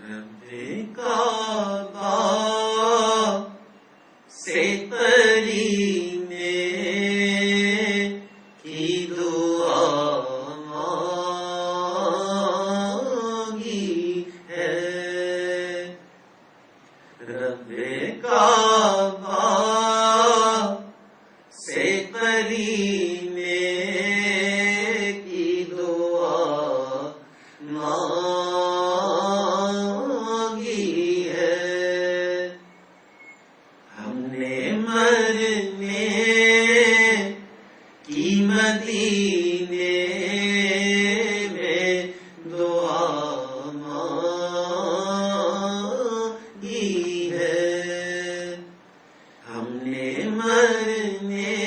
رب کعبہ سے کریمے کی دعا مانگی ہے، رب کعبہ سے کریمے کی دعا مانگی ہے۔ ہم نے مرنے کی مدینے میں دعا مانگی ہے، ہم نے مرنے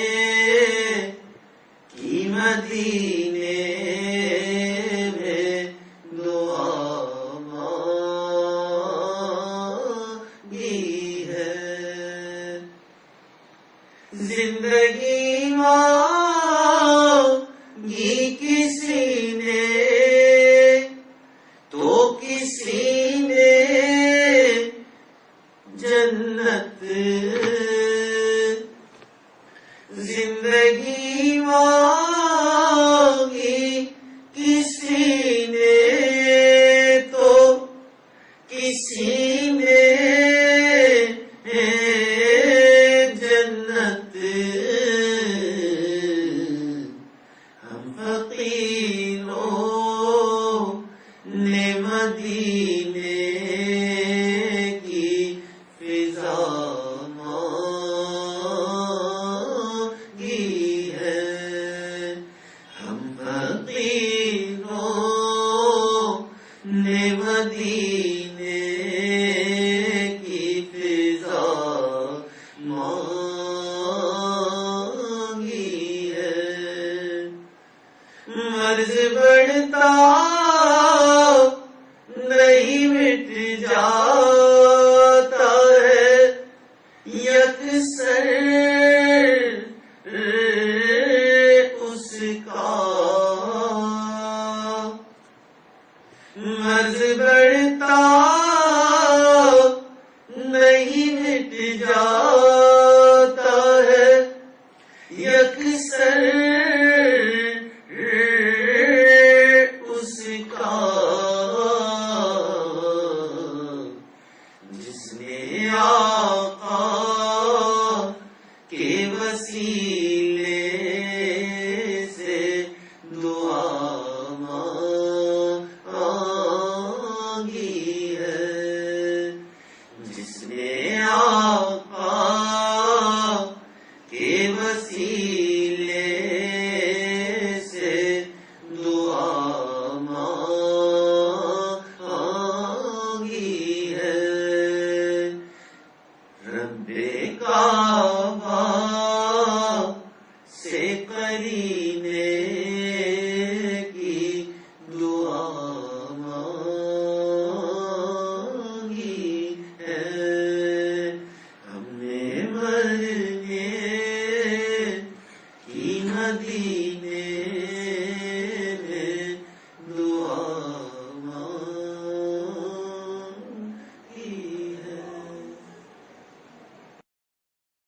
کی مدینے میں دعا مانگی ہے۔ زندگی مانگی کسی نے تو کسی نے جنت، زندگی مانگی کسی نے تو کسی نے جنت، ہم فقیروں نے مدینے کی فضا مانگی ہے، ہم فقیروں نے مدینے کی فضا مانگی ہے۔ مرض بڑھتا نہیں مٹ جاتا ہے یکسر اس کا، مرض بڑھتا